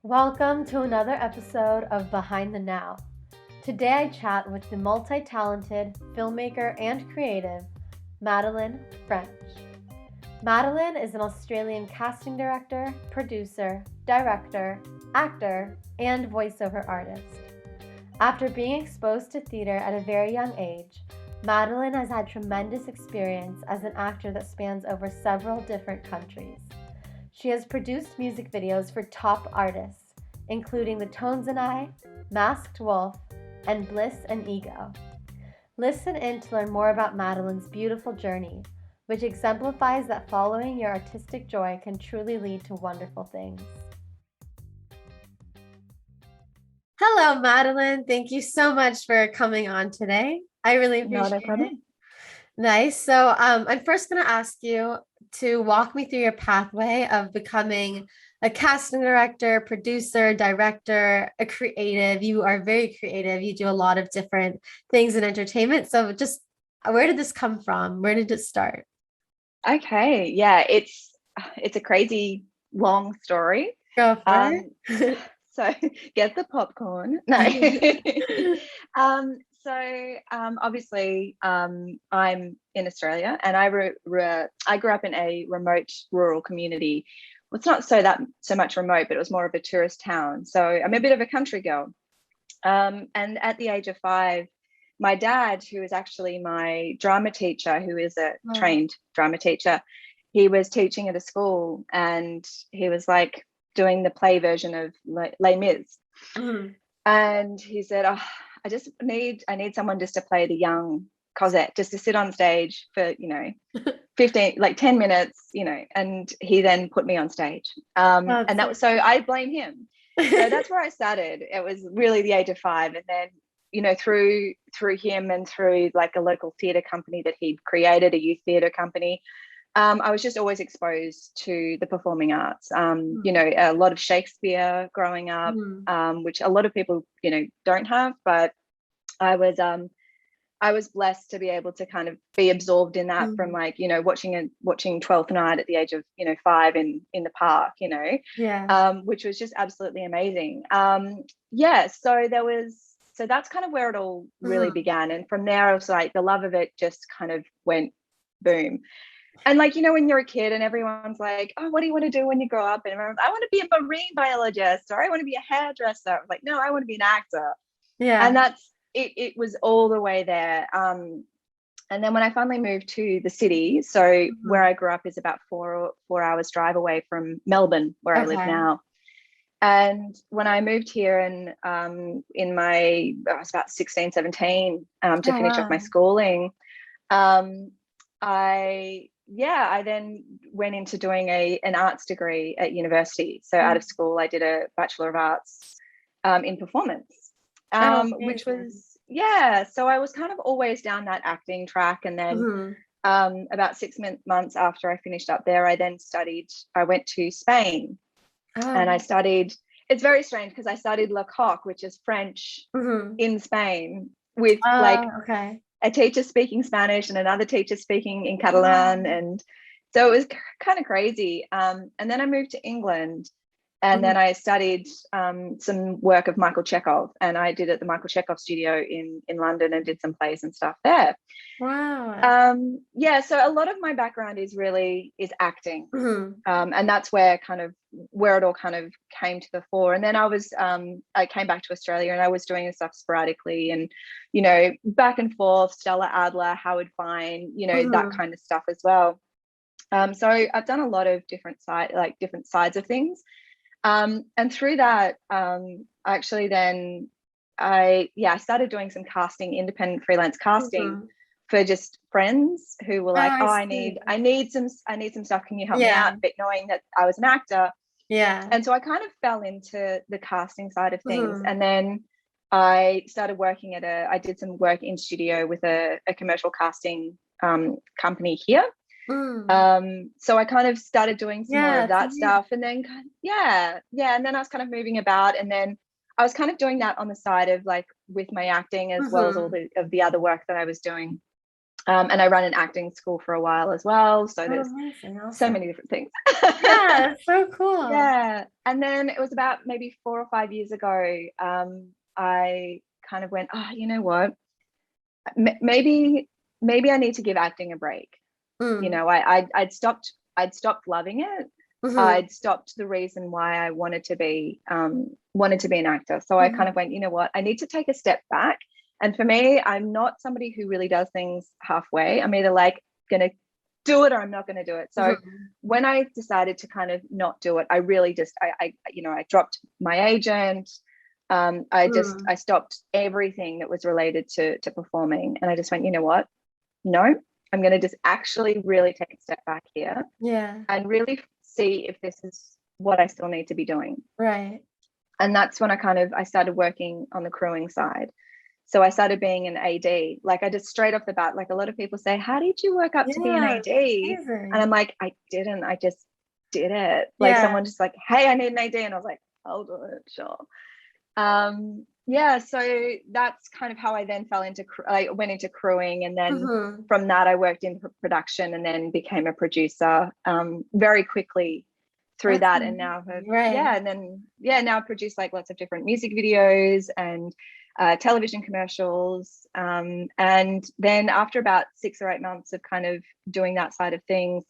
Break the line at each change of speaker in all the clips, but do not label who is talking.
Welcome to another episode of Behind the Now. Today I chat with the multi-talented filmmaker and creative, Madeline French. Madeline is an Australian casting director, producer, director, actor, and voiceover artist. After being exposed to theater at a very young age, Madeline has had tremendous experience as an actor that spans over several different countries. She has produced music videos for top artists, including The Tones and I, Masked Wolf, and Bliss and Ego. Listen in to learn more about Madeline's beautiful journey, which exemplifies that following your artistic joy can truly lead to wonderful things. Hello, Madeline. Thank you so much for coming on today. I really appreciate it. Nice. So I'm first going to ask you to walk me through your pathway of becoming a casting director, producer, director, a creative. You are very creative. You do a lot of different things in entertainment. So just where did this come from? Where did it start?
Okay. Yeah, it's a crazy long story.
Go for it.
So get the popcorn. No. Obviously, I'm in Australia, and I grew up in a remote rural community. Well, it's not so much remote, but it was more of a tourist town. So I'm a bit of a country girl. And at the age of 5, my dad, who is actually my drama teacher, who is a trained drama teacher, he was teaching at a school, and he was like doing the play version of Les Mis. And he said, I need someone just to play the young Cosette, just to sit on stage for 10 minutes, and he then put me on stage, and that was, so I blame him. So that's where I started. It was really the age of 5, and then through him and through like a local theatre company that he'd created, a youth theatre company, I was just always exposed to the performing arts. A lot of Shakespeare growing up, which a lot of people don't have, but I was blessed to be able to kind of be absorbed in that from watching Twelfth Night at the age of 5 in the park, which was just absolutely amazing. So that's kind of where it all really began, and from there I was like, the love of it just kind of went boom. And when you're a kid and everyone's like, oh, what do you want to do when you grow up? And everyone's, I want to be a marine biologist, or I want to be a hairdresser. I was like, no, I want to be an actor. Yeah. And that's it was all the way there. And then when I finally moved to the city, so where I grew up is about 4 hours drive away from Melbourne, where I live now. And when I moved here, and I was about 16, 17 to finish off my schooling, I then went into doing an arts degree at university. So out of school, I did a Bachelor of Arts in performance, which was, so I was kind of always down that acting track. And then about 6 months after I finished up there, I went to Spain, and I studied, it's very strange because I studied Le Coq, which is French in Spain, with a teacher speaking Spanish and another teacher speaking in Catalan. And so it was kind of crazy. And then I moved to England, and then I studied some work of Michael Chekhov, and I did at the Michael Chekhov studio in London, and did some plays and stuff there. Wow. So a lot of my background is acting. And that's where it all kind of came to the fore. And then I came back to Australia, and I was doing this stuff sporadically, and back and forth, Stella Adler, Howard Fine, that kind of stuff as well. So I've done a lot of different sides of things. And through that, actually then I started doing some casting, independent freelance casting for just friends who were like, I need some stuff. Can you help me out? But knowing that I was an actor. Yeah. And so I kind of fell into the casting side of things. And then I started working I did some work in studio with a commercial casting company here. So I kind of started doing some more of that stuff, and then and then I was kind of moving about, and then I was kind of doing that on the side of with my acting, as well as all the other work that I was doing. And I ran an acting school for a while as well. So there's so many different things.
Yeah, so cool.
Yeah. And then it was about maybe 4 or 5 years ago, I kind of went, oh, you know what? Maybe I need to give acting a break. You know, I'd stopped loving it. I'd stopped the reason why I wanted to be an actor. So I kind of went, you know what? I need to take a step back. And for me, I'm not somebody who really does things halfway. I'm either like gonna do it or I'm not going to do it. So when I decided to kind of not do it, I really just, I dropped my agent. I stopped everything that was related to performing. And I just went, you know what? No, I'm going to just actually really take a step back here.
Yeah.
And really see if this is what I still need to be doing.
Right.
And that's when I started working on the crewing side. So I started being an AD. Like I just straight off the bat, like a lot of people say, how did you work up to be an AD? And I'm like, I didn't, I just did it. Like someone just like, hey, I need an AD. And I was like, I'll do it, sure. So that's kind of how I then I went into crewing. And then from that, I worked in production and then became a producer very quickly through that. And now now I produce like lots of different music videos and television commercials. And then after about 6 or 8 months of kind of doing that side of things,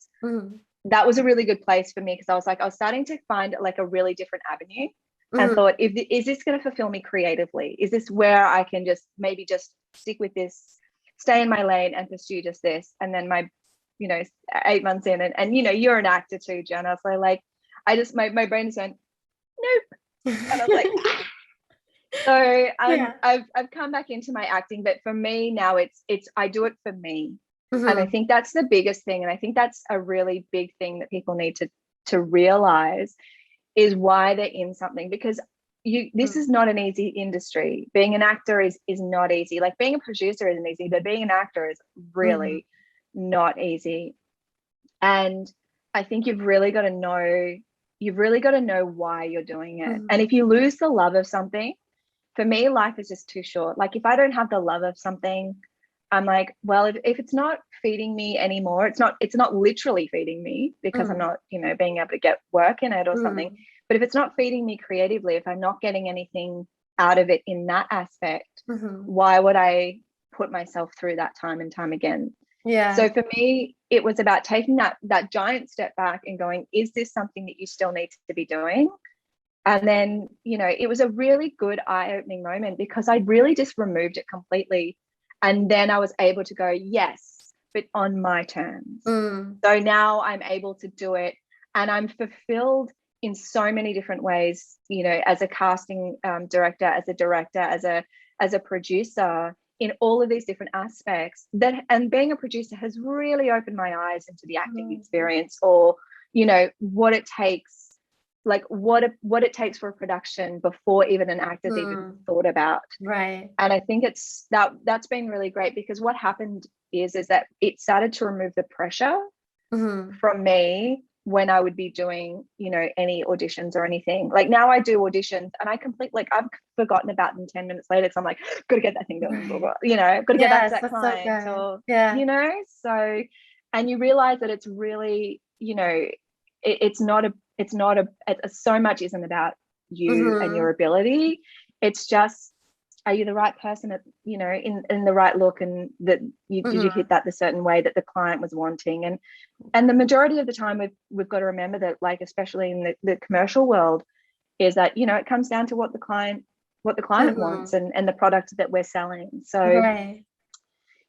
that was a really good place for me because I was starting to find like a really different avenue and thought, is this going to fulfill me creatively? Is this where I can just maybe just stick with this, stay in my lane and pursue just this? And then my 8 months in and you're an actor too, Jenna. So like, my brain just went, nope. And I was like, so I've come back into my acting, but for me now it's I do it for me. And I think that's the biggest thing. And I think that's a really big thing that people need to realize is why they're in something, because this is not an easy industry. Being an actor is not easy. Like being a producer isn't easy, but being an actor is really not easy. And I think you've really got to know why you're doing it. And if you lose the love of something, for me, life is just too short. Like if I don't have the love of something, I'm like, well, if it's not feeding me anymore, it's not literally feeding me because I'm not, being able to get work in it or something. But if it's not feeding me creatively, if I'm not getting anything out of it in that aspect, why would I put myself through that time and time again? Yeah. So for me, it was about taking that giant step back and going, is this something that you still need to be doing? And then, it was a really good eye-opening moment because I really just removed it completely. And then I was able to go, yes, but on my terms. So now I'm able to do it and I'm fulfilled in so many different ways, as a casting director, as a director, as a producer, in all of these different aspects. And being a producer has really opened my eyes into the acting experience, or, what it takes. Like what it takes for a production before even an actor's even thought about. Right. And I think that's been really great because what happened is that it started to remove the pressure from me when I would be doing, any auditions or anything. Like now I do auditions and I've forgotten about them 10 minutes later. So I'm like, got to get that thing done, got to get back to that client. So so, and you realize that it's really, it's so much isn't about you and your ability. It's just, are you the right person at, in the right look, and that did you hit that the certain way that the client was wanting? And the majority of the time we've got to remember that, like, especially in the commercial world, is that, it comes down to what the client wants and the product that we're selling. So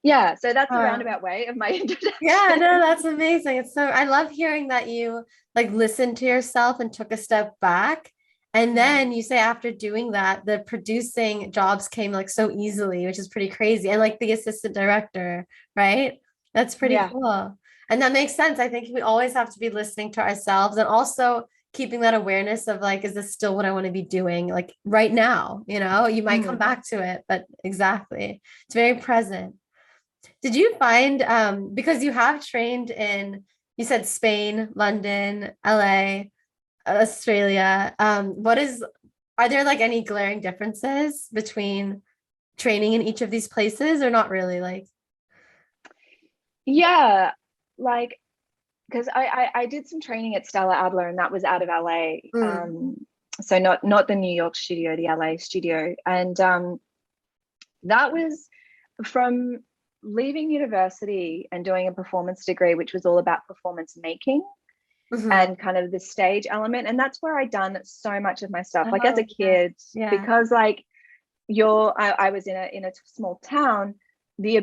yeah, so that's a roundabout way of my introduction.
Yeah, no, that's amazing. I love hearing that you like listened to yourself and took a step back. And then you say after doing that, the producing jobs came like so easily, which is pretty crazy. And like the assistant director, right? That's pretty cool. And that makes sense. I think we always have to be listening to ourselves and also keeping that awareness of like, is this still what I want to be doing? Like right now, you might come back to it, but exactly. It's very present. Did you find, because you have trained in, you said Spain, London, LA, Australia, are there like any glaring differences between training in each of these places or not really? Like,
yeah, like because I did some training at Stella Adler, and that was out of LA.
Mm.
So not the New York studio, the LA studio. And that was from leaving university and doing a performance degree, which was all about performance making and kind of the stage element. And that's where I done so much of my stuff. Like as a kid, because like I was in a small town, the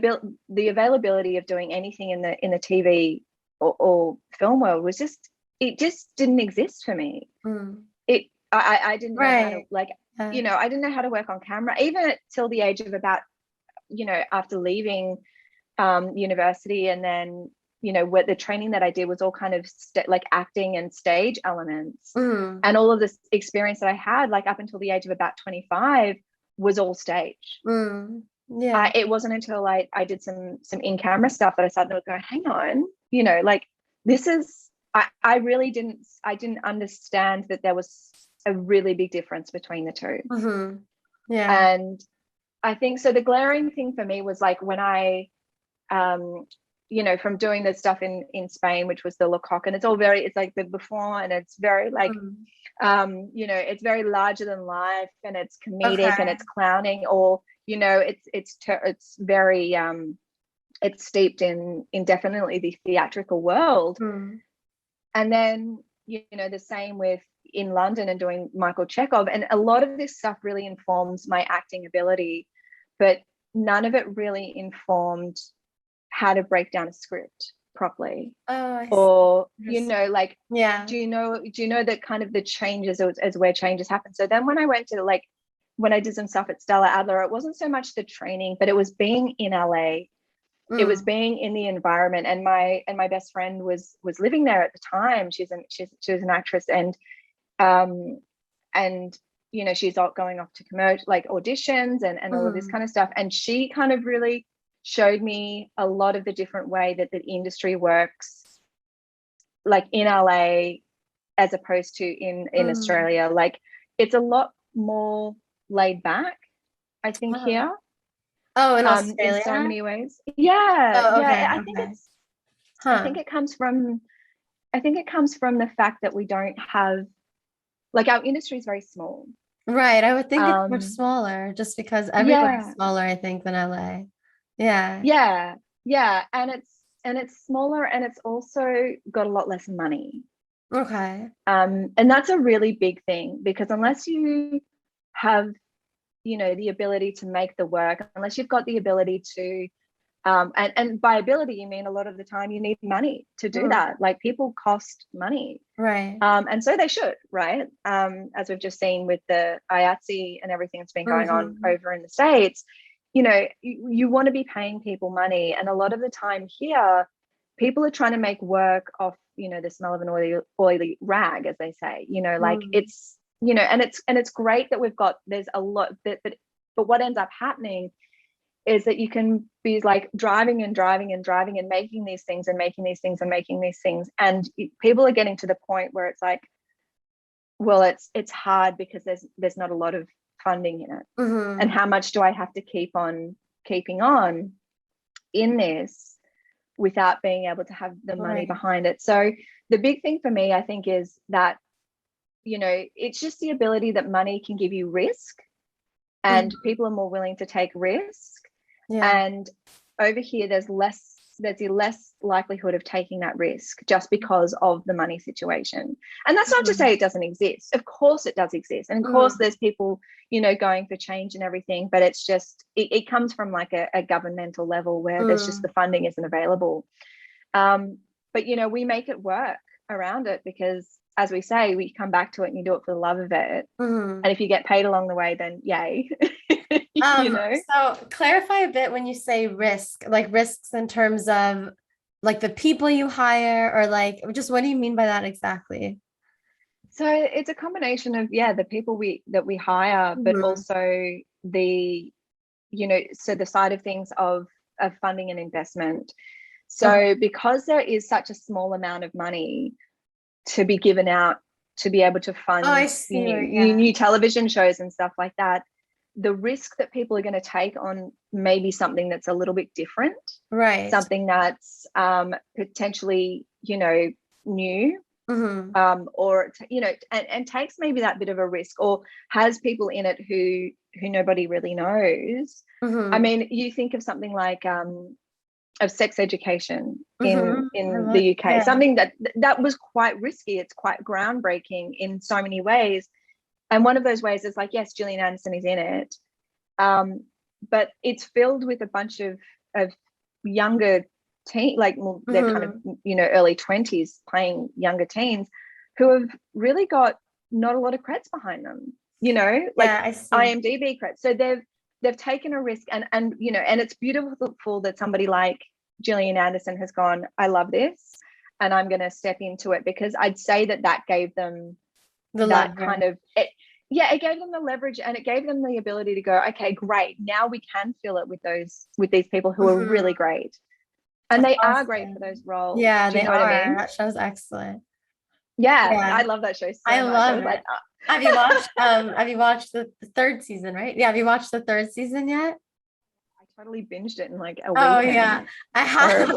availability of doing anything in the TV or film world was just didn't exist for me. I didn't know how to, like, I didn't know how to work on camera, even till the age of about, after leaving university. And then, what the training that I did was all kind of like acting and stage elements. And all of this experience that I had, like up until the age of about 25, was all stage. It wasn't until I did some in-camera stuff that I started going, hang on, like this is, I really didn't understand that there was a really big difference between the two. And I think so the glaring thing for me was like when I from doing the stuff in Spain, which was the Lecoq, and it's like the Buffon, and it's very like it's very larger than life, and it's comedic and it's clowning, or it's very it's steeped in definitely the theatrical world. And then the same with in London and doing Michael Chekhov, and a lot of this stuff really informs my acting ability, but none of it really informed how to break down a script properly. Or like do you know that kind of the changes as where changes happen. So then when I went to, like, when I did some stuff at Stella Adler, it wasn't so much the training, but it was being in LA. It was being in the environment, and my best friend was living there at the time. She was an actress, and she's going off to commercial, like auditions and all of this kind of stuff. And she kind of really showed me a lot of the different way that the industry works, like in LA as opposed to in Australia. Like it's a lot more laid back, I think, here.
In Australia?
In so many ways.
I
think it comes from the fact that we don't have, like, our industry is very small.
Right. I would think it's much smaller, just because everywhere's smaller, I think, than LA.
Yeah. And it's smaller, and it's also got a lot less money. And that's a really big thing, because unless you have the ability to make the work, unless you've got the ability to and by ability you mean a lot of the time you need money to do that. Like, people cost money, and so they should, right? As we've just seen with the IATSE and everything that's been going on over in the States, you want to be paying people money. And a lot of the time here, people are trying to make work off the smell of an oily rag, as they say. Like it's and it's great that there's a lot, but what ends up happening is that you can be like driving and making these things and making these things and making these things, and people are getting to the point where it's like, well, it's hard because there's not a lot of funding in it. And how much do I have to keep on keeping on in this without being able to have the money behind it? So the big thing for me, I think, is that it's just the ability that money can give you risk, and people are more willing to take risk. And over here, there's the less likelihood of taking that risk just because of the money situation. And that's not to say it doesn't exist. Of course it does exist, and of course there's people going for change and everything, but it's just it comes from like a governmental level where there's just the funding isn't available. But we make it work around it, because, as we say, we come back to it and you do it for the love of it. And if you get paid along the way, then yay.
So clarify a bit when you say risk, like risks in terms of like the people you hire, or like just what do you mean by that exactly?
So it's a combination of the people that we hire, but also the so the side of things of funding and investment. So because there is such a small amount of money to be given out to be able to fund new television shows and stuff like that, the risk that people are going to take on maybe something that's a little bit different
Right.
something that's potentially, new, or and takes maybe that bit of a risk, or has people in it who nobody really knows. I mean, you think of something like of sex education in the UK, something that was quite risky. It's quite groundbreaking in so many ways, and one of those ways is like, yes, Gillian Anderson is in it, but it's filled with a bunch of younger teen, like, well, they're kind of early 20s playing younger teens who have really got not a lot of credits behind them, like IMDb credits. So they've taken a risk, and and it's beautiful that somebody like Gillian Anderson has gone, I love this, and I'm going to step into it, because I'd say that gave them that leverage. Kind of it gave them the leverage, and it gave them the ability to go, okay, great, now we can fill it with these people who are really great, and they are great for those roles.
Yeah,
do you
they
know
are.
What I mean?
That show's excellent.
I love that show so much.
Love it.
Like,
have you watched the third season, right? Yeah, have you watched the third season yet?
I totally binged it in like a
weekend. Oh
yeah,
I have.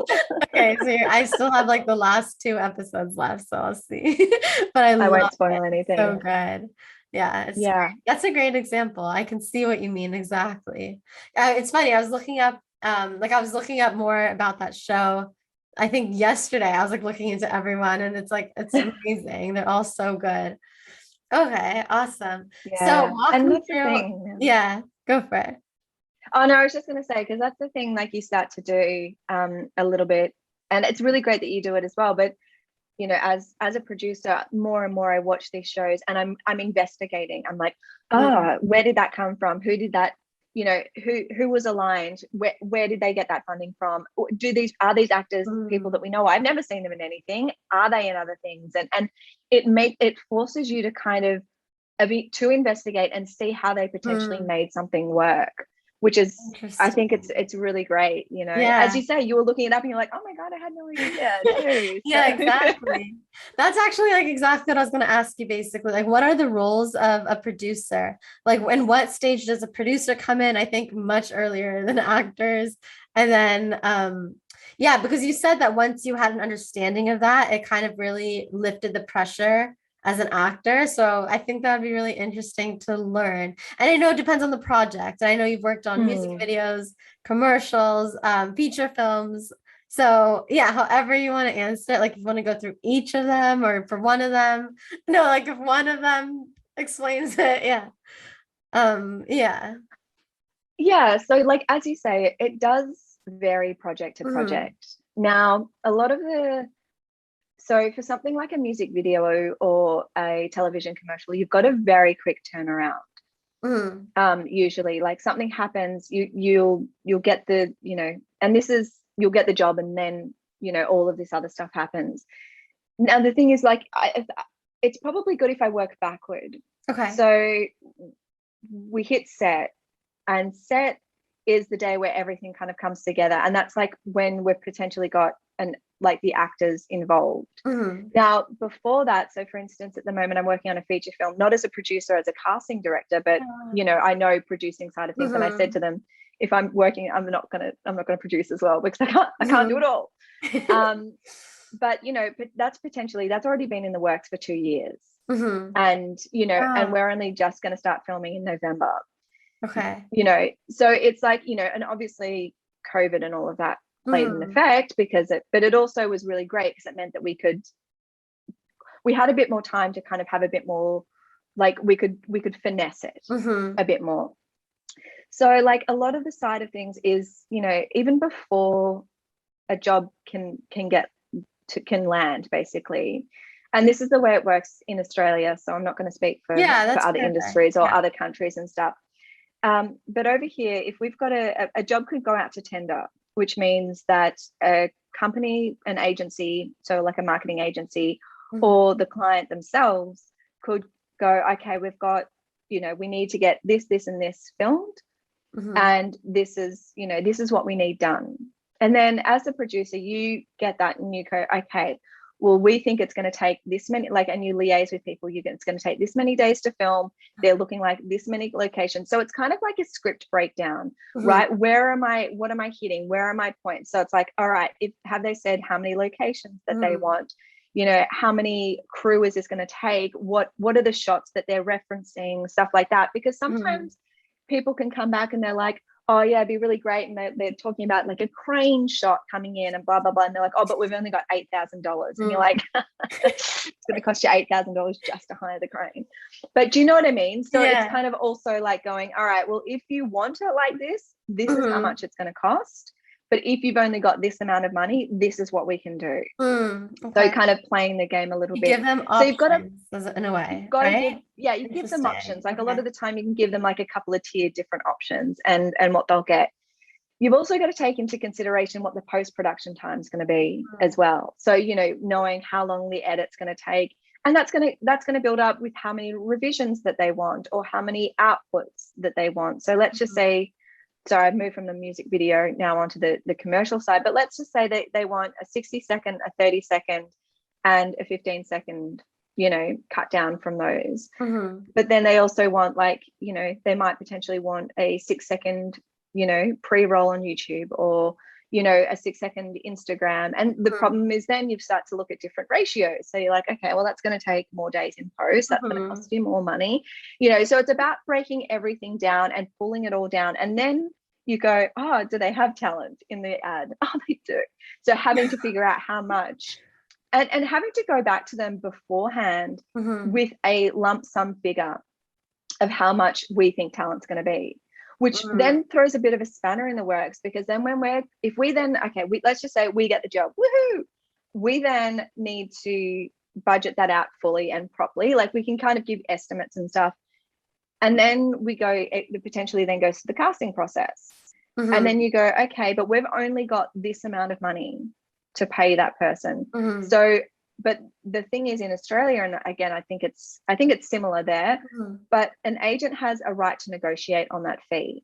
Okay, so I still have like the last 2 episodes left, so I'll see. But I
won't spoil anything.
So good. Yeah, great. That's a great example. I can see what you mean exactly. It's funny, I was looking up more about that show. I think yesterday I was like looking into everyone, and it's amazing. They're all so good. Okay, awesome. So walk me through. Yeah, go for it.
Oh no, I was just going to say, because that's the thing, like, you start to do a little bit, and it's really great that you do it as well. But as a producer, more and more I watch these shows, and I'm investigating. I'm like, where did that come from? Who did that? Who was aligned? Where did they get that funding from? Are these actors people that we know? I've never seen them in anything. Are they in other things? And it forces you to kind of to investigate and see how they potentially made something work, which is, I think it's really great. As you say, you were looking it up and you're like, oh my God, I had no idea too.
Yeah, exactly. That's actually like exactly what I was going to ask you, basically. Like, what are the roles of a producer? Like, in what stage does a producer come in? I think much earlier than actors. And then, because you said that once you had an understanding of that, it kind of really lifted the pressure as an actor. So I think that would be really interesting to learn. And I know it depends on the project. I know you've worked on music videos, commercials, feature films. So yeah, however you want to answer it, like if you want to go through each of them, or for one of them, no, like if one of them explains it. Yeah.
Yeah. So like, as you say, it does vary project to project. Now, a lot of so for something like a music video or a television commercial, you've got a very quick turnaround. Usually, like, something happens, you'll get the, and this is, you'll get the job, and then, all of this other stuff happens. Now, the thing is, like, it's probably good if I work backward.
Okay.
So we hit set, and set is the day where everything kind of comes together. And that's like when we've potentially got the actors involved. Now, before that, so for instance, at the moment I'm working on a feature film, not as a producer, as a casting director, but I know producing side of things. And I said to them, if I'm working, I'm not gonna produce as well, because I can't do it all. But that's already been in the works for 2 years. And and we're only just going to start filming in November.
Okay.
So it's like, and obviously COVID and all of that played an effect, but it also was really great, because it meant that we had a bit more time to kind of have a bit more, like, we could finesse it a bit more. So like, a lot of the side of things is, even before a job can land, basically. And this is the way it works in Australia, so I'm not going to speak for other industries or other countries and stuff. But over here, if we've got a job could go out to tender, which means that a company, an agency, so like a marketing agency, or the client themselves could go, okay, we've got, we need to get this, and this filmed, and this is what we need done. And then as a producer, you get that and you go, okay, well, we think it's going to take this many, like, and you liaise with people, it's going to take this many days to film. They're looking like this many locations. So it's kind of like a script breakdown, right? What am I hitting? Where are my points? So it's like, all right, have they said how many locations that they want? You know, how many crew is this going to take? What are the shots that they're referencing? Stuff like that. Because sometimes people can come back and they're like, oh yeah, it'd be really great. And they're talking about like a crane shot coming in and blah, blah, blah. And they're like, oh, but we've only got $8,000. And you're like, it's going to cost you $8,000 just to hire the crane. But do you know what I mean? So it's kind of also like going, all right, well, if you want it like this is how much it's going to cost. But if you've only got this amount of money, this is what we can do. So kind of playing the game a little bit.
Give them options, so you've got to, in a way, right?
You give them options. Like a lot of the time you can give them like a couple of tier different options and what they'll get. You've also got to take into consideration what the post-production time is going to be as well. So, you know, knowing how long the edit's going to take, and that's going to build up with how many revisions that they want or how many outputs that they want. So let's just say, so I've moved from the music video now onto the commercial side, but let's just say that they want a 60-second, a 30-second, and a 15-second, you know, cut down from those. But then they also want, like, you know, they might potentially want a 6-second, you know, pre-roll on YouTube, or, you know, a 6-second Instagram. And the problem is then you start to look at different ratios. So you're like, okay, well, that's going to take more days in post. That's going to cost you more money, you know. So it's about breaking everything down and pulling it all down. And then you go, oh, do they have talent in the ad? Oh, they do. So having to figure out how much, and having to go back to them beforehand with a lump sum figure of how much we think talent's going to be, which then throws a bit of a spanner in the works, because then let's just say we get the job, woohoo, we then need to budget that out fully and properly. Like, we can kind of give estimates and stuff. And then it potentially then goes to the casting process. And then you go, okay, but we've only got this amount of money to pay that person. So, but the thing is, in Australia, and again, I think it's similar there, but an agent has a right to negotiate on that fee.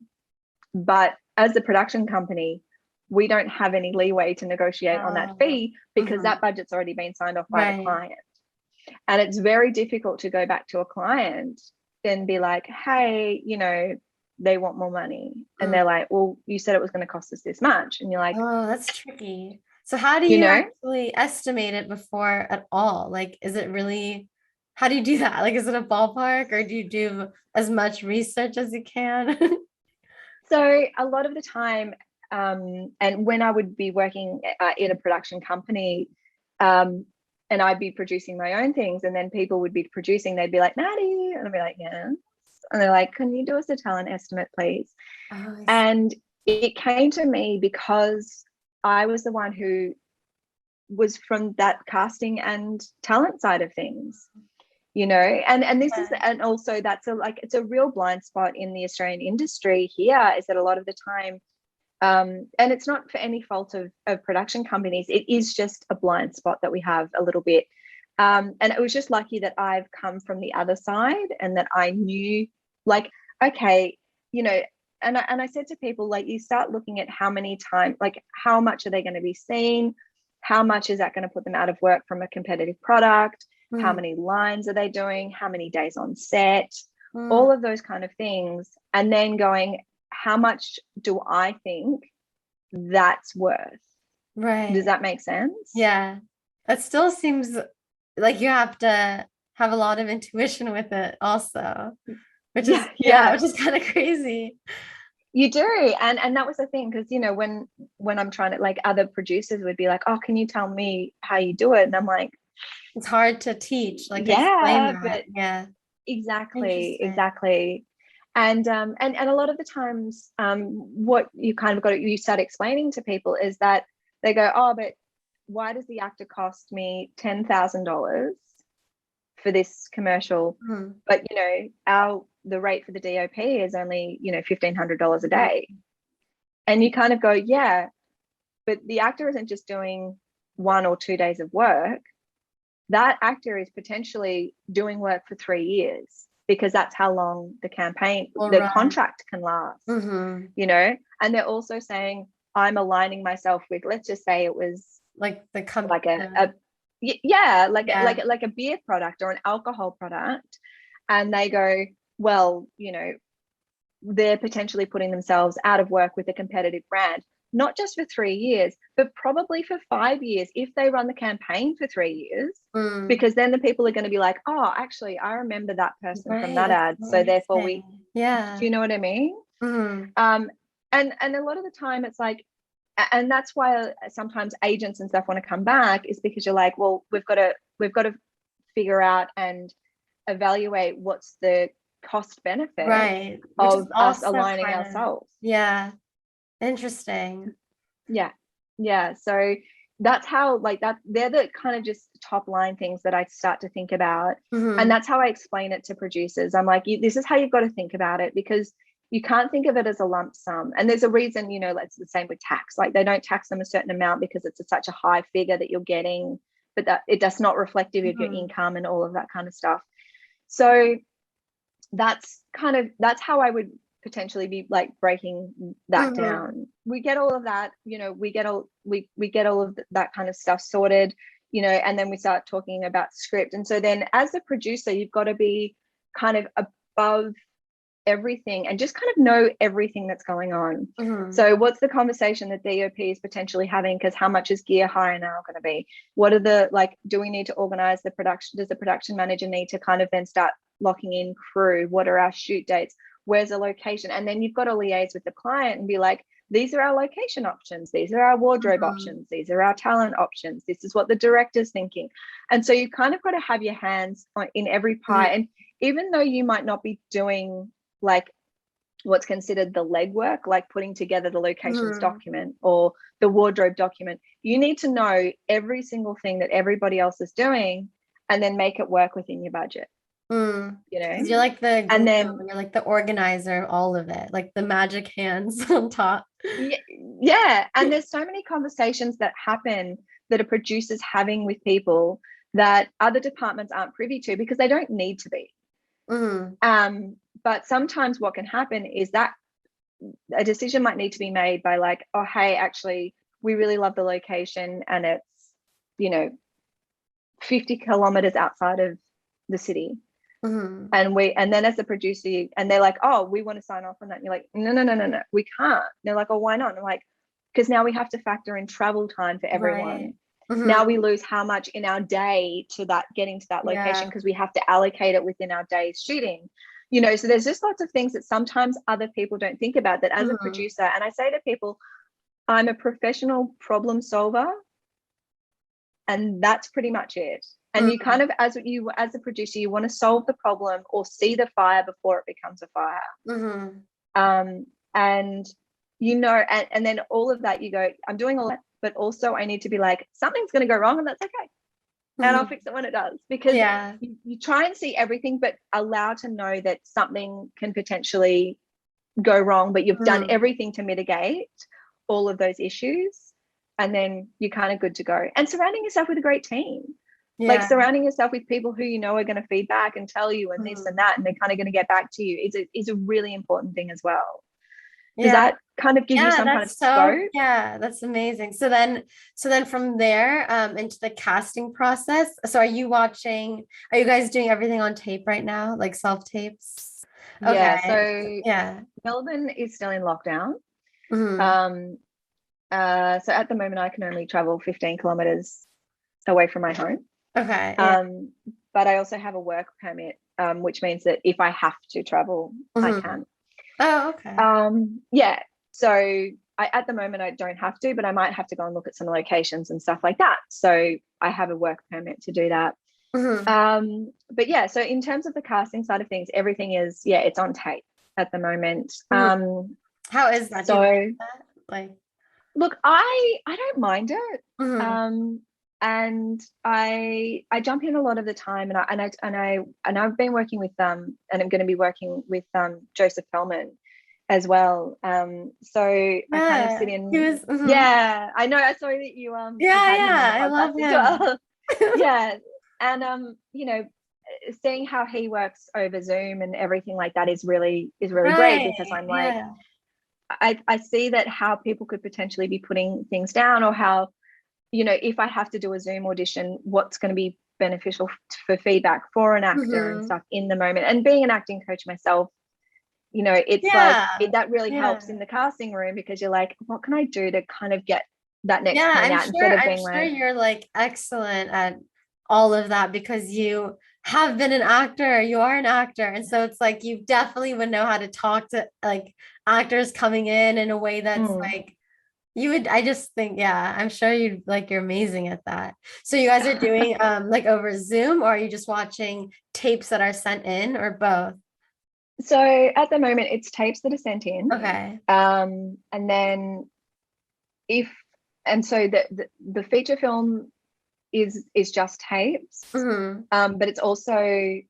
But as the production company, we don't have any leeway to negotiate on that fee, because that budget's already been signed off by the client. And it's very difficult to go back to a client and be like, hey, you know, they want more money. And they're like, well, you said it was going to cost us this much. And you're like,
oh, that's tricky. So how do you actually estimate it before at all? Like, is it really, how do you do that? Like, is it a ballpark, or do you do as much research as you can?
So a lot of the time, and when I would be working in a production company, and I'd be producing my own things, and then people would be producing, they'd be like, Maddie, and I'd be like, yeah. And they're like, can you do us a talent estimate, please? And it came to me because I was the one who was from that casting and talent side of things, you know. And this is, and also that's it's a real blind spot in the Australian industry here, is that a lot of the time, and it's not for any fault of production companies, it is just a blind spot that we have a little bit. And it was just lucky that I've come from the other side, and that I knew, like, okay, you know, and I said to people, like, you start looking at how many times, like, how much are they going to be seen? How much is that going to put them out of work from a competitive product? How many lines are they doing? How many days on set? All of those kind of things. And then going, how much do I think that's worth?
Right.
Does that make sense?
Yeah. It still seems like you have to have a lot of intuition with it also, which is which is kind of crazy.
You do. And that was the thing, because, you know, when I'm trying to, like, other producers would be like, oh, can you tell me how you do it? And I'm like,
it's hard to teach, like, explain that.
But exactly. And a lot of the times, what you kind of you start explaining to people is that they go, oh, but why does the actor cost me $10,000 for this commercial? But, you know, the rate for the DOP is only, you know, $1,500 a day. And you kind of go, yeah, but the actor isn't just doing 1 or 2 days of work. That actor is potentially doing work for 3 years, because that's how long the campaign, contract can last, you know. And they're also saying, I'm aligning myself with, let's just say it was
like the company,
like yeah, like a beer product or an alcohol product, and they go, well, they're potentially putting themselves out of work with a competitive brand, not just for 3 years, but probably for 5 years if they run the campaign for 3 years, because then the people are going to be like, oh, actually, I remember that person from that ad. So therefore do you know what I mean? And a lot of the time it's like, and that's why sometimes agents and stuff want to come back, is because you're like, well, we've got to figure out and evaluate what's the cost benefit of us aligning ourselves.
Interesting.
So that's how, like, that they're the kind of just top line things that I start to think about. And that's how I explain it to producers. I'm like, this is how you've got to think about it, because you can't think of it as a lump sum. And there's a reason, it's the same with tax. Like, they don't tax them a certain amount because it's such a high figure that you're getting, but that it does not reflective of your income and all of that kind of stuff. So that's how I would potentially be like breaking that down. We get all of that, we get all of that kind of stuff sorted, and then we start talking about script. And so then as a producer, you've got to be kind of above everything and just kind of know everything that's going on. So what's the conversation that DOP is potentially having, because how much is gear hire now going to be? What are the, like, do we need to organize the production? Does the production manager need to kind of then start locking in crew? What are our shoot dates? Where's the location? And then you've got to liaise with the client and be like, these are our location options, these are our wardrobe options, these are our talent options, this is what the director's thinking. And so you kind of got to have your hands in every pie. And even though you might not be doing like what's considered the legwork, like putting together the locations document or the wardrobe document, you need to know every single thing that everybody else is doing and then make it work within your budget.
You're like you're like the organizer of all of it, like the magic hands on top.
And there's so many conversations that happen that a producer's having with people that other departments aren't privy to because they don't need to be. But sometimes what can happen is that a decision might need to be made by like, oh, hey, actually, we really love the location and it's 50 kilometers outside of the city. And then as a producer, and they're like, oh, we want to sign off on that. And you're like, no, we can't. And they're like, oh, why not? And I'm like, because now we have to factor in travel time for everyone. Now we lose how much in our day to that getting to that location because we have to allocate it within our day's shooting. So there's just lots of things that sometimes other people don't think about, that as a producer, and I say to people, I'm a professional problem solver, and that's pretty much it. And you kind of, as a producer, you want to solve the problem or see the fire before it becomes a fire. And and then all of that, you go, I'm doing all that, but also I need to be like, something's going to go wrong, and that's okay. And I'll fix it when it does, because you try and see everything, but allow to know that something can potentially go wrong, but you've done everything to mitigate all of those issues, and then you're kind of good to go. And surrounding yourself with a great team, like surrounding yourself with people who are going to feed back and tell you and this and that, and they're kind of going to get back to you, is a really important thing as well. Does that kind of give you some kind of scope?
Yeah, that's amazing. So then from there into the casting process. So are you guys doing everything on tape right now, like self tapes?
Okay. Melbourne is still in lockdown. So at the moment I can only travel 15 kilometers away from my home. But I also have a work permit, which means that if I have to travel, I can.
Oh, okay.
So at the moment I don't have to, but I might have to go and look at some locations and stuff like that. So I have a work permit to do that. But so in terms of the casting side of things, everything is, it's on tape at the moment.
How is that?
So look, I don't mind it. And I jump in a lot of the time, and I've been working with and I'm going to be working with Joseph Pellman as well. So I kind of sit in. I know. I saw that you
I love him.
Well. And seeing how he works over Zoom and everything like that is really great, because I'm like, I see that how people could potentially be putting things down, or how if I have to do a Zoom audition, what's going to be beneficial for feedback for an actor and stuff in the moment. And being an acting coach myself, it's that really helps in the casting room, because you're like, what can I do to kind of get that next point out, instead of being
I'm sure you're like excellent at all of that, because you have been an actor, you are an actor. And so it's like, you definitely would know how to talk to like actors coming in a way that's like, I just think, I'm sure you're amazing at that. So you guys are doing like over Zoom, or are you just watching tapes that are sent in, or both?
So at the moment it's tapes that are sent in.
Okay.
And then so the feature film is just tapes. But it's also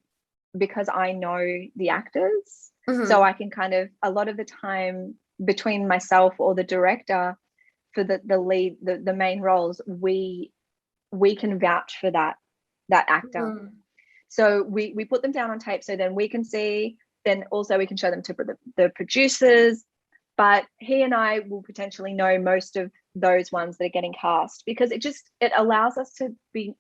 because I know the actors. So I can kind of, a lot of the time, between myself or the director for the lead, the main roles, we can vouch for that actor. So we put them down on tape, so then we can see, then also we can show them to the producers. But he and I will potentially know most of those ones that are getting cast, because it allows us to be,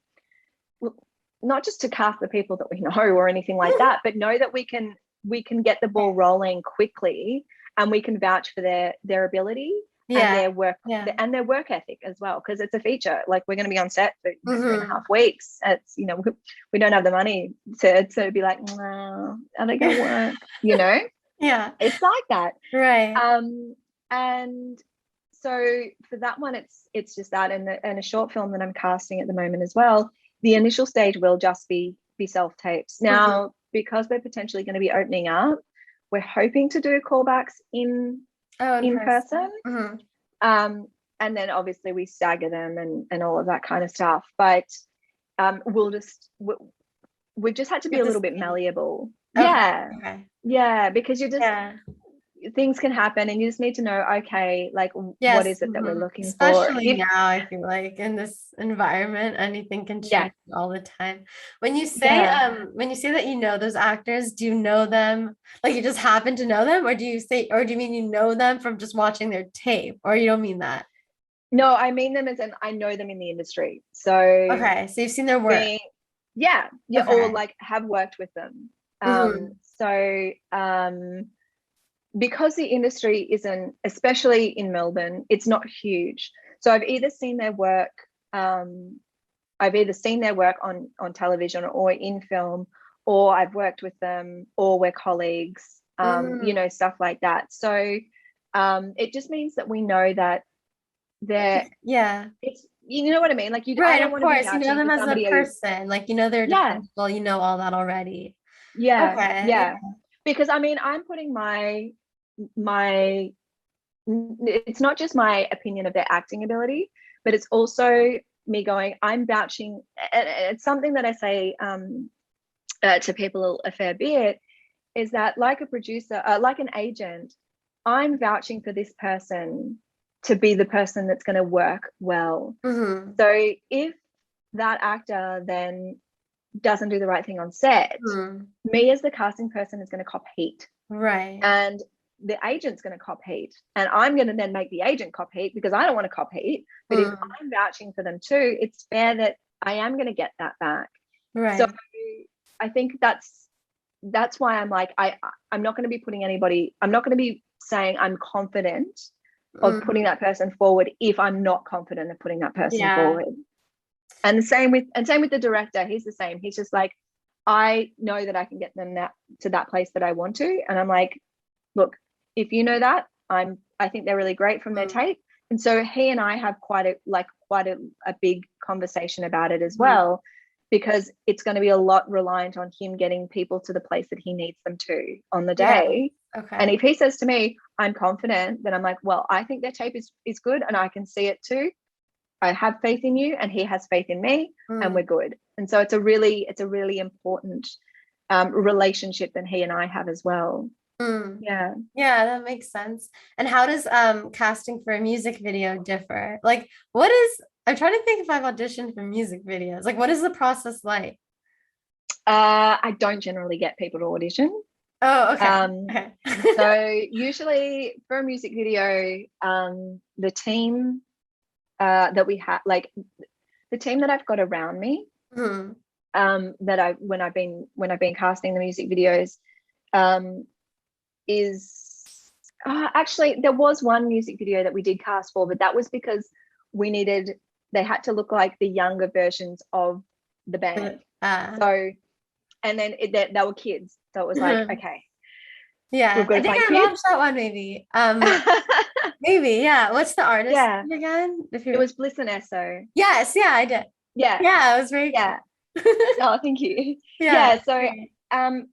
not just to cast the people that we know or anything like that, but know that we can get the ball rolling quickly, and we can vouch for their ability and their work and their work ethic as well, because it's a feature. Like, we're going to be on set for 3.5 weeks. It's we don't have the money to be like, no, are they going to work? It's like that,
right?
And so for that one, it's just that, and a short film that I'm casting at the moment as well. The initial stage will just be self tapes. Now, because we're potentially going to be opening up, we're hoping to do callbacks in person. And then obviously we stagger them and all of that kind of stuff. But we've just had to be a little bit malleable. Because things can happen, and you just need to know, okay, like, what is it that we're looking for?
Especially now, I feel like in this environment, anything can change all the time. When you say that those actors, do you know them? Like, you just happen to know them, or do you mean you know them from just watching their tape, or you don't mean that?
No, I mean them as in, I know them in the industry. So
so you've seen their work.
Or like have worked with them. Because the industry isn't, especially in Melbourne, it's not huge. So I've either seen their work on television or in film, or I've worked with them, or we're colleagues, stuff like that. So it just means that we know that they're it's, you know what I mean? Like,
I don't want to be, you know them as a person, like, they're dependable, all that already.
Because I mean, I'm putting my it's not just my opinion of their acting ability, but it's also me going, I'm vouching. It's something that I say to people a fair bit, is that, like a producer, like an agent, I'm vouching for this person to be the person that's going to work well. So if that actor then doesn't do the right thing on set, me as the casting person is going to cop heat, and the agent's going to cop heat, and I'm going to then make the agent cop heat, because I don't want to cop heat. But if I'm vouching for them too, it's fair that I am going to get that back. So I think that's why I'm like, I'm not going to be putting anybody, I'm not going to be saying I'm confident of putting that person forward if I'm not confident of putting that person forward. And same with the director. He's the same. He's just like, I know that I can get them to that place that I want to. And I'm like, look, if you know that, I think they're really great from their tape. And so he and I have quite a big conversation about it as well, because it's going to be a lot reliant on him getting people to the place that he needs them to on the day. And if he says to me, I'm confident, then I'm like, well, I think their tape is good, and I can see it too. I have faith in you, and he has faith in me, and we're good. And so it's a really important relationship that he and I have as well.
Yeah, that makes sense. And how does casting for a music video differ? Like, I'm trying to think if I've auditioned for music videos. Like, what is the process like?
I don't generally get people to audition.
Oh, okay.
So usually for a music video, the team that we have, like the team that I've got around me, that when I've been casting the music videos, is actually there was one music video that we did cast for, but that was because they had to look like the younger versions of the band. So, and then they were kids, so it was like, okay,
yeah, I think I watched that one. Maybe maybe, yeah. What's the artist again?
It was Bliss and SO.
Yes, yeah, I did. Yeah, it was very
oh, thank you. Yeah, so great. And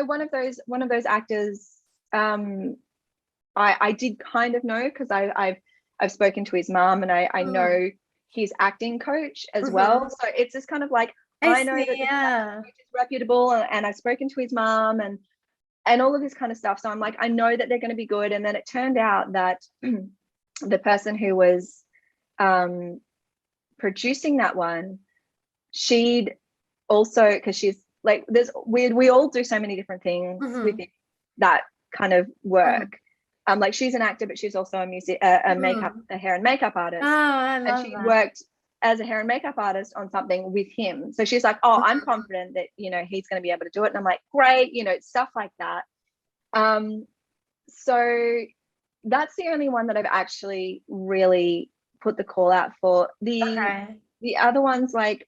one of those actors, I did kind of know, because I've spoken to his mom, and I know his acting coach as well. So it's just kind of like, I know that this coach is reputable, and I've spoken to his mom and all of this kind of stuff. So I'm like, I know that they're going to be good. And then it turned out that the person who was producing that one, she'd also, because she's like, we all do so many different things within that kind of work. Like, she's an actor, but she's also a hair and makeup artist.
Oh, I love
and she worked as a hair and makeup artist on something with him. So she's like, oh, I'm confident that, he's going to be able to do it. And I'm like, great, stuff like that. So that's the only one that I've actually really put the call out for. The other ones, like,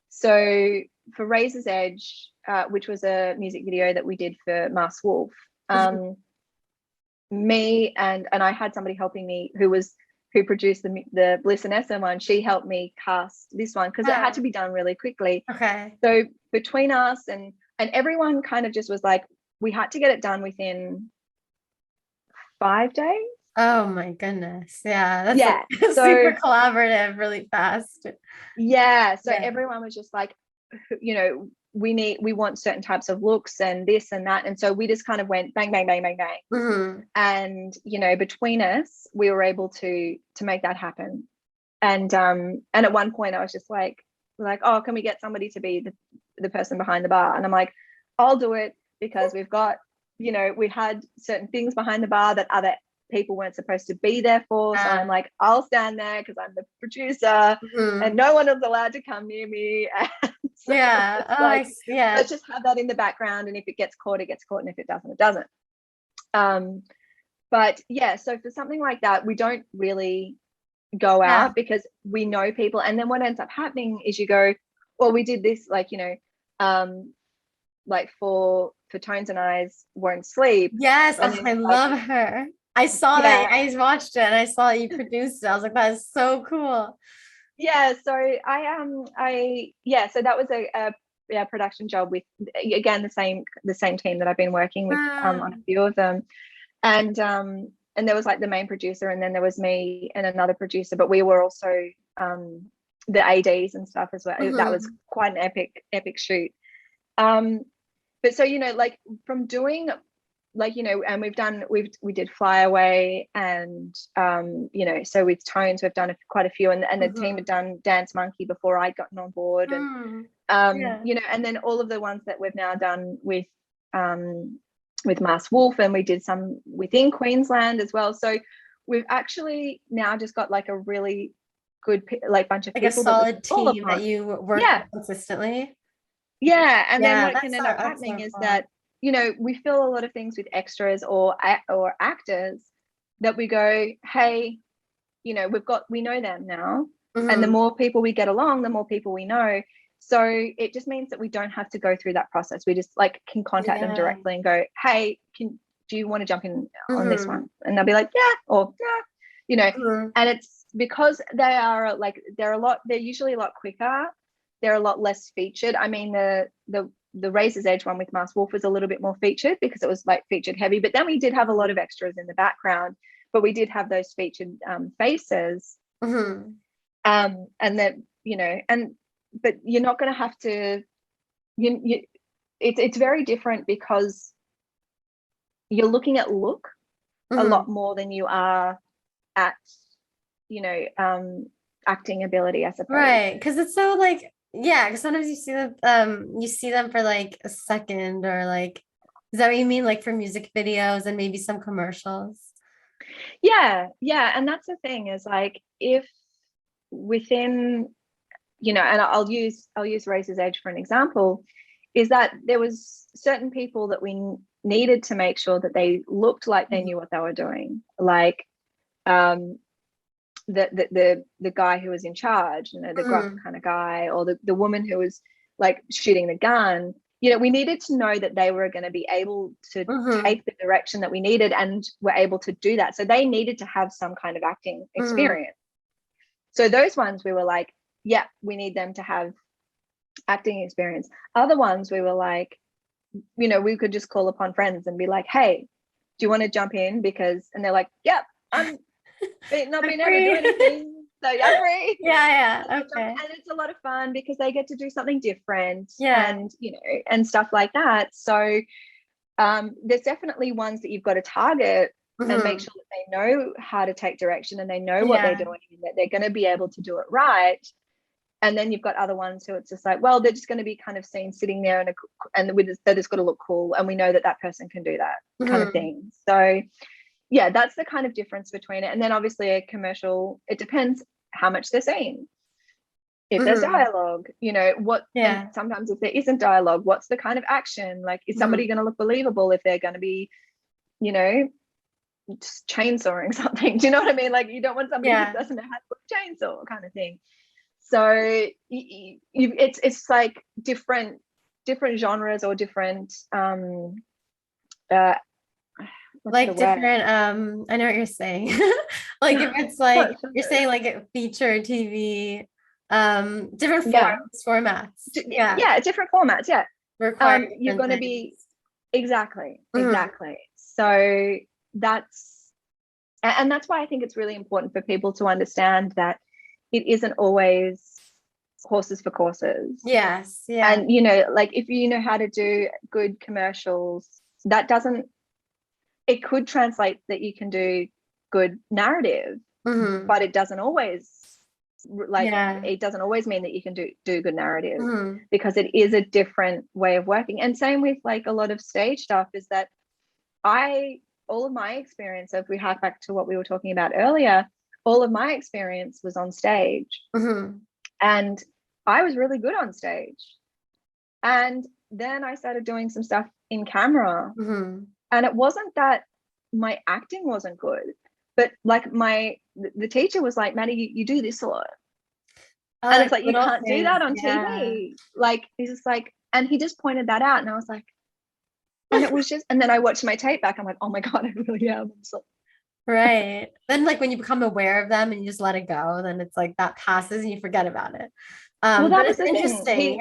so for Razor's Edge, which was a music video that we did for Masked Wolf, me and I had somebody helping me who produced the Bliss and SM one. She helped me cast this one because it had to be done really quickly. So between us and everyone kind of just was like, we had to get it done within 5 days.
Oh my goodness. Yeah. That's super collaborative, really fast.
Yeah. So everyone was just like, we want certain types of looks and this and that. And so we just kind of went bang, bang, bang, bang, bang. And, between us, we were able to make that happen. And at one point I was just like, oh, can we get somebody to be the person behind the bar? And I'm like, I'll do it, because we've got, we had certain things behind the bar that other people weren't supposed to be there for. So I'm like, I'll stand there because I'm the producer and no one is allowed to come near me. So let's just have that in the background, and if it gets caught, it gets caught, and if it doesn't, it doesn't. But yeah, so for something like that, we don't really go out because we know people. And then what ends up happening is you go, well, we did this, like, like for Tones and Eyes Won't Sleep.
Yes, I love her. I saw that. I watched it and I saw you produced it. I was like, that is so cool.
Yeah, so so that was a production job with, again, the same team that I've been working with on a few of them. And there was like the main producer, and then there was me and another producer, but we were also the ADs and stuff as well. That was quite an epic shoot. But so, like, from doing, like, and we did Fly Away, and so with Tones we've done quite a few, and the team had done Dance Monkey before I'd gotten on board, and and then all of the ones that we've now done with Masked Wolf, and we did some within Queensland as well. So we've actually now just got like a really good bunch of people,
a solid team that you work with consistently.
And then what can end up happening is that we fill a lot of things with extras or actors that we go, hey, we know them now, and the more people we get along, the more people we know. So it just means that we don't have to go through that process. We just can contact them directly and go, hey, do you want to jump in on this one? And they'll be like, yeah, or yeah, and it's because they're usually a lot quicker. They're a lot less featured. I mean, the Razor's Edge one with Masked Wolf was a little bit more featured because it was like featured heavy, but then we did have a lot of extras in the background, but we did have those featured faces. And that, but you're not going to have to, it's very different because you're looking at look a lot more than you are at, acting ability, I suppose.
Right. Because it's so because sometimes you see them for like a second, or like, is that what you mean? Like for music videos and maybe some commercials?
Yeah, yeah. And that's the thing, is like, if within, and I'll use Race's Edge for an example, is that there was certain people that we needed to make sure that they looked like they knew what they were doing. Like the guy who was in charge, the gruff kind of guy, or the woman who was like shooting the gun. We needed to know that they were going to be able to take the direction that we needed, and were able to do that. So they needed to have some kind of acting experience. So those ones we were like, yeah, we need them to have acting experience. Other ones we were like, we could just call upon friends and be like, hey, do you want to jump in? And they're like, yep, I'm not being able to do anything. So yeah, free.
Yeah. Okay.
And it's a lot of fun because they get to do something different.
Yeah.
And, and stuff like that. So there's definitely ones that you've got to target and make sure that they know how to take direction, and they know what they're doing, and that they're going to be able to do it right. And then you've got other ones who it's just like, well, they're just going to be kind of seen sitting there they're just got to look cool, and we know that person can do that kind of thing. So yeah, that's the kind of difference between it. And then obviously a commercial, it depends how much they're saying. If there's dialogue, and sometimes if there isn't dialogue, what's the kind of action? Like, is somebody going to look believable if they're going to be, just chainsawing something? Do you know what I mean? Like, you don't want somebody who doesn't know how to put a chainsaw, kind of thing. So it's like different genres, or different
like different I know what you're saying. Like if it's like you're saying like a feature TV, different formats.
Different formats. You're going to be exactly. So that's why I think it's really important for people to understand that it isn't always horses for courses.
Yes.
And like, if you know how to do good commercials, it could translate that you can do good narrative, but it doesn't always it doesn't always mean that you can do good narrative, because it is a different way of working. And same with like a lot of stage stuff, is that all of my experience, if we hark back to what we were talking about earlier, all of my experience was on stage, and I was really good on stage. And then I started doing some stuff in camera, and it wasn't that my acting wasn't good, but like the teacher was like, Maddie, you do this a lot. And it's like, you can't do that on TV. Like, he's just like, and he just pointed that out, and I was like, and it was just, and then I watched my tape back, I'm like, oh my God, I really am. So,
right. Then like when you become aware of them and you just let it go, then it's like that passes and you forget about it.
Well,
but it's interesting.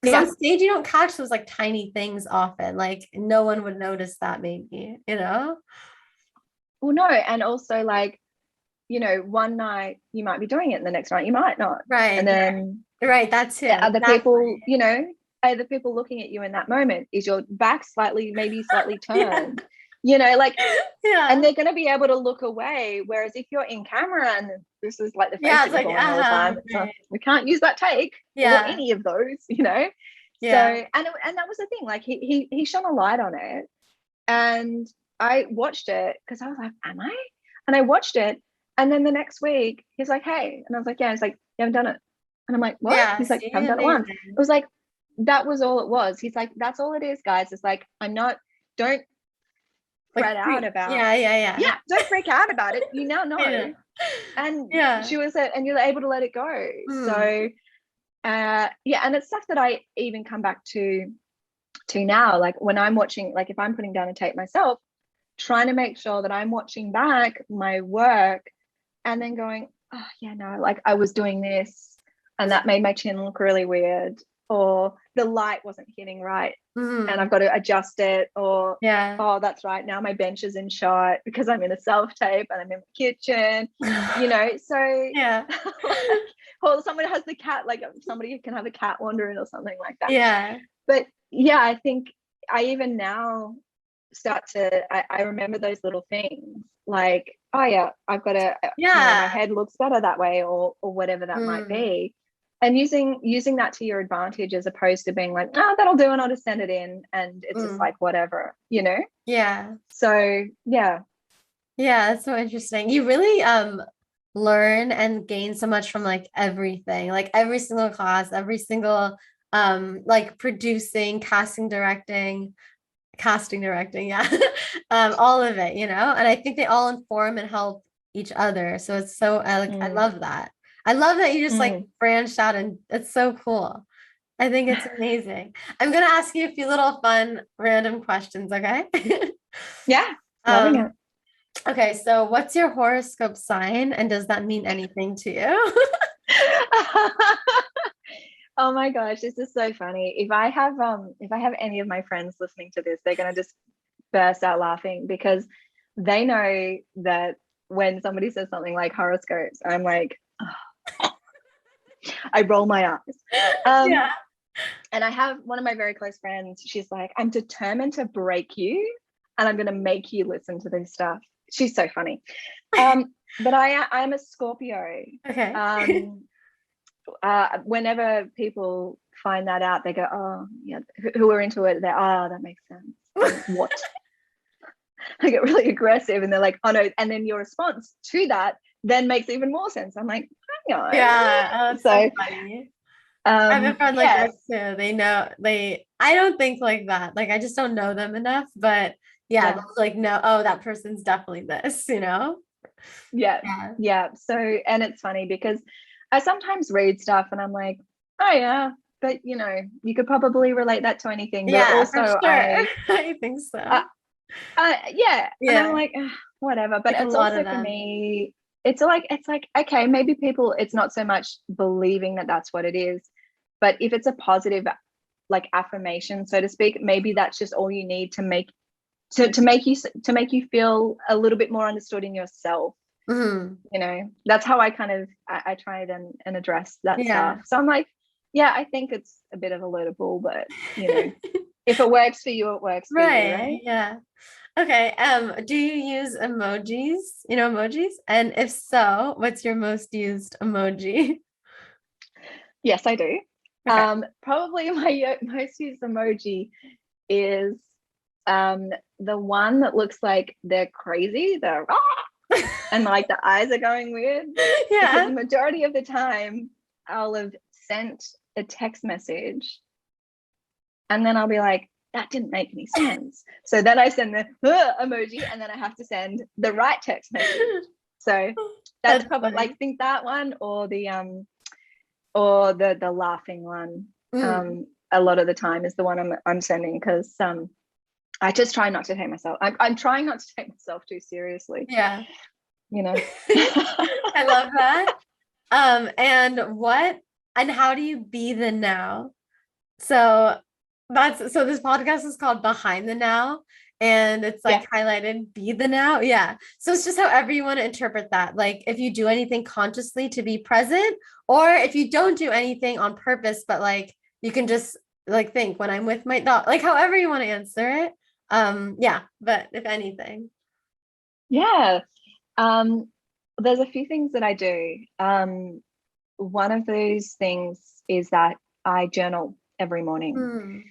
Because on stage you don't catch those like tiny things often. Like no one would notice that, maybe,
Well, no. And also, like, one night you might be doing it and the next night you might not.
Right.
And then
that's it.
Other people, are the people looking at you in that moment, is your back maybe slightly turned, and they're going to be able to look away. Whereas if you're in camera and this is like the face that you're going all the time, we can't use that take or any of those, So, and that was the thing, like he shone a light on it, and I watched it because I was like, am I? And I watched it, and then the next week he's like, hey, and I was like, yeah. He's like, you haven't done it, and I'm like, what? He's like, haven't done it once. It was like, that was all it was. He's like, that's all it is, guys. It's like, don't freak out about don't freak out about it. You now know. And she was and you're able to let it go. So and it's stuff that I even come back to now, like when I'm watching, like if I'm putting down a tape myself, trying to make sure that I'm watching back my work and then going, oh yeah, no, like I was doing this and that made my chin look really weird, or the light wasn't hitting right, and I've got to adjust it, or oh, that's right, now my bench is in shot because I'm in a self-tape and I'm in the kitchen, so or someone has the cat, like somebody can have a cat wandering or something like that. But I think I even now start to I remember those little things, like, oh yeah, I've got to my head looks better that way, or whatever that might be. And using that to your advantage, as opposed to being like, oh, that'll do, and I'll just send it in and it's just like whatever, So
Yeah, that's so interesting. You really learn and gain so much from like everything, like every single class, every single like producing, casting directing, yeah. All of it, you know? And I think they all inform and help each other. So it's so I
Mm,
love that. I love that you just like
mm.
branched out and it's so cool. I think it's amazing. I'm gonna ask you a few little fun random questions, okay?
Yeah, loving
Um,
it.
okay, so what's your horoscope sign and does that mean anything to you?
Oh my gosh, this is so funny. If I have any of my friends listening to this, they're gonna just burst out laughing because they know that when somebody says something like horoscopes, I'm like, oh, I roll my eyes. Um,
Yeah.
and I have one of my very close friends, she's like, I'm determined to break you and I'm gonna make you listen to this stuff. She's so funny. But I'm a Scorpio.
Okay.
Um, Whenever people find that out, they go, "Oh, yeah." Who are into it? They're, "Oh, that makes sense." I'm like, what? I get really aggressive, and they're like, "Oh no!" And then your response to that then makes even more sense. I'm like, "Hang
Yeah, oh,
on."
it's so
So,
funny. I have a friend like
yes,
that too. They know I don't think like that. Like I just don't know them enough, but yeah,
yeah,
they'll like know, oh, that person's definitely this, you know?
yeah,
Yeah.
yeah. So, and it's funny because I sometimes read stuff, and I'm like, "Oh yeah." But you could probably relate that to anything. But
Yeah, for
also,
sure. I think so.
I yeah, and I'm
Yeah,
like, "Ugh, whatever." But
like a
it's
lot of
also for
them.
me, it's like okay, maybe people, it's not so much believing that that's what it is, but if it's a positive like affirmation, so to speak, maybe that's just all you need to make you feel a little bit more understood in yourself.
Mhm.
That's how I kind of I try and address that
Yeah.
stuff. So I'm like, yeah, I think it's a bit of a load of bull, but if it works for you, it works for you,
Right.
right?
Yeah. Okay. Do you use emojis? You know emojis? And if so, what's your most used emoji?
Yes, I do.
Okay.
Probably my most used emoji is um, the one that looks like they're crazy, they're and like the eyes are going weird. Because
Yeah.
the majority of the time, I'll have sent a text message and then I'll be like, that didn't make any sense. So then I send the emoji and then I have to send the right text message. So that's
That's
probably,
funny.
like, think that one or the laughing one.
Mm.
A lot of the time is the one I'm sending because I just try not to take myself. I'm trying not to take myself too seriously.
Yeah.
You know.
I love that. And how do you be the now? So so this podcast is called Behind the Now, and it's
Yeah.
like highlighted be the now. Yeah. So it's just however you want to interpret that. Like if you do anything consciously to be present, or if you don't do anything on purpose, but like you can just like think when I'm with my dog, like however you want to answer it. Yeah, but if anything.
Yeah. Um, there's a few things that I do. One of those things is that I journal every morning,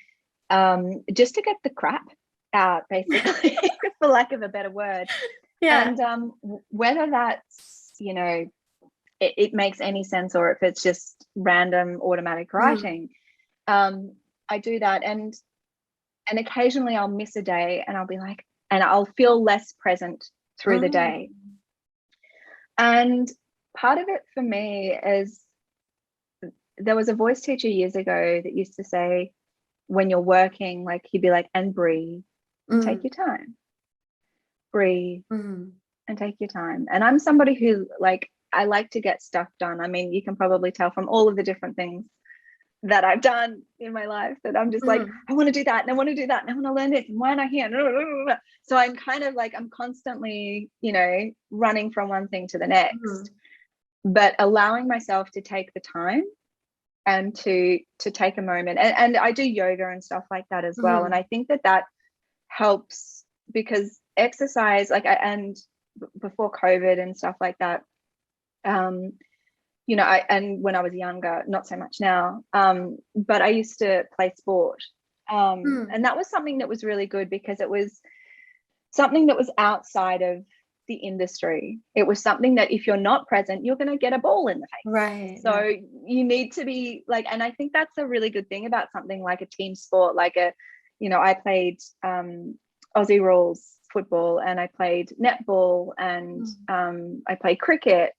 Hmm.
just to get the crap out, basically, for lack of a better word.
Yeah.
And whether that's, it makes any sense or if it's just random automatic
Hmm.
writing, I do that. And occasionally I'll miss a day and I'll be like, and I'll feel less present through the
Mm.
day. And part of it for me is there was a voice teacher years ago that used to say, when you're working, like he'd be like, and breathe and take
Mm.
your time, breathe
Mm.
and take your time. And I'm somebody who, like, I like to get stuff done. I mean, you can probably tell from all of the different things that I've done in my life that I'm just like,
Mm.
I want to do that and I want to do that and I want to learn this and why am I here? So I'm kind of like, I'm constantly, running from one thing to the next,
Mm.
but allowing myself to take the time and to take a moment. And I do yoga and stuff like that as well. And
Mm.
I think that helps because exercise, like, and before COVID and stuff like that, um, and when I was younger, not so much now, but I used to play sport.
Mm.
And that was something that was really good because it was something that was outside of the industry. It was something that if you're not present, you're going to get a ball in the face.
Right.
So you need to be like, and I think that's a really good thing about something like a team sport, like I played Aussie rules football, and I played netball, and I played cricket.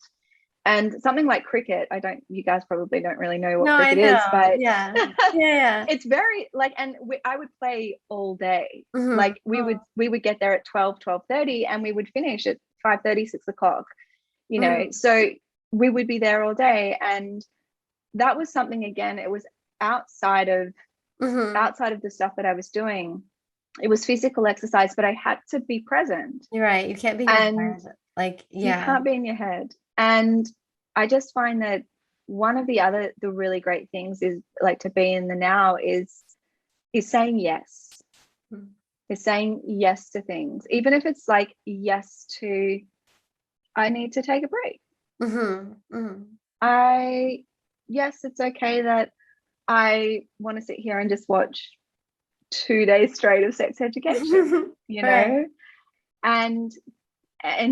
And something like cricket, you guys probably don't really know what cricket is, but
yeah.
it's very like, and I would play all day.
Mm-hmm.
Like we would get there at 12:30, and we would finish at 5:30, 6 o'clock, so we would be there all day. And that was something, again, it was outside of the stuff that I was doing. It was physical exercise, but I had to be present.
You're right. You can't be in your head. Like, yeah.
You can't be in your head. And I just find that one of the really great things is like to be in the now is saying yes. Is saying yes to things, even if it's like yes to, I need to take a break. Yes, it's okay that I want to sit here and just watch 2 days straight of sex education,
right.
and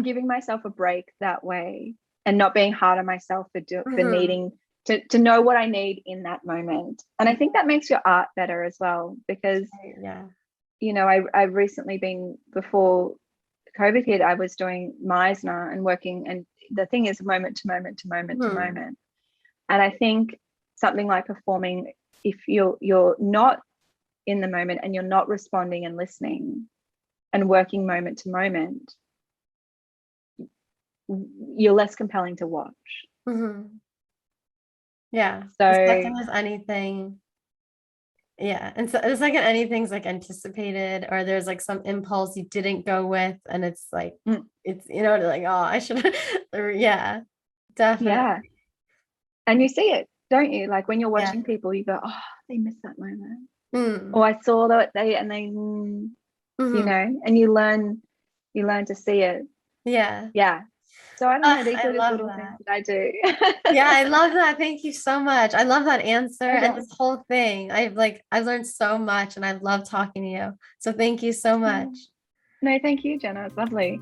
giving myself a break that way, and not being hard on myself for needing to know what I need in that moment. And I think that makes your art better as well, because I've recently been, before COVID hit, I was doing Meisner and working, and the thing is moment to moment to moment to moment. And I think something like performing, if you're not in the moment and you're not responding and listening and working moment to moment, you're less compelling to watch.
Yeah.
So
it's nothing is anything. Yeah. And so it's like anything's like anticipated, or there's like some impulse you didn't go with, and it's like it's like, oh, I should yeah, definitely.
Yeah. And you see it, don't you? Like when you're watching people, you go, oh, they missed that moment. Or I saw that and you learn to see it. Yeah. So I don't know, these are just little things that I do.
Yeah, I love that. Thank you so much. I love that answer. And this whole thing. I've learned so much, and I love talking to you. So thank you so much.
No, thank you, Jenna. It's lovely.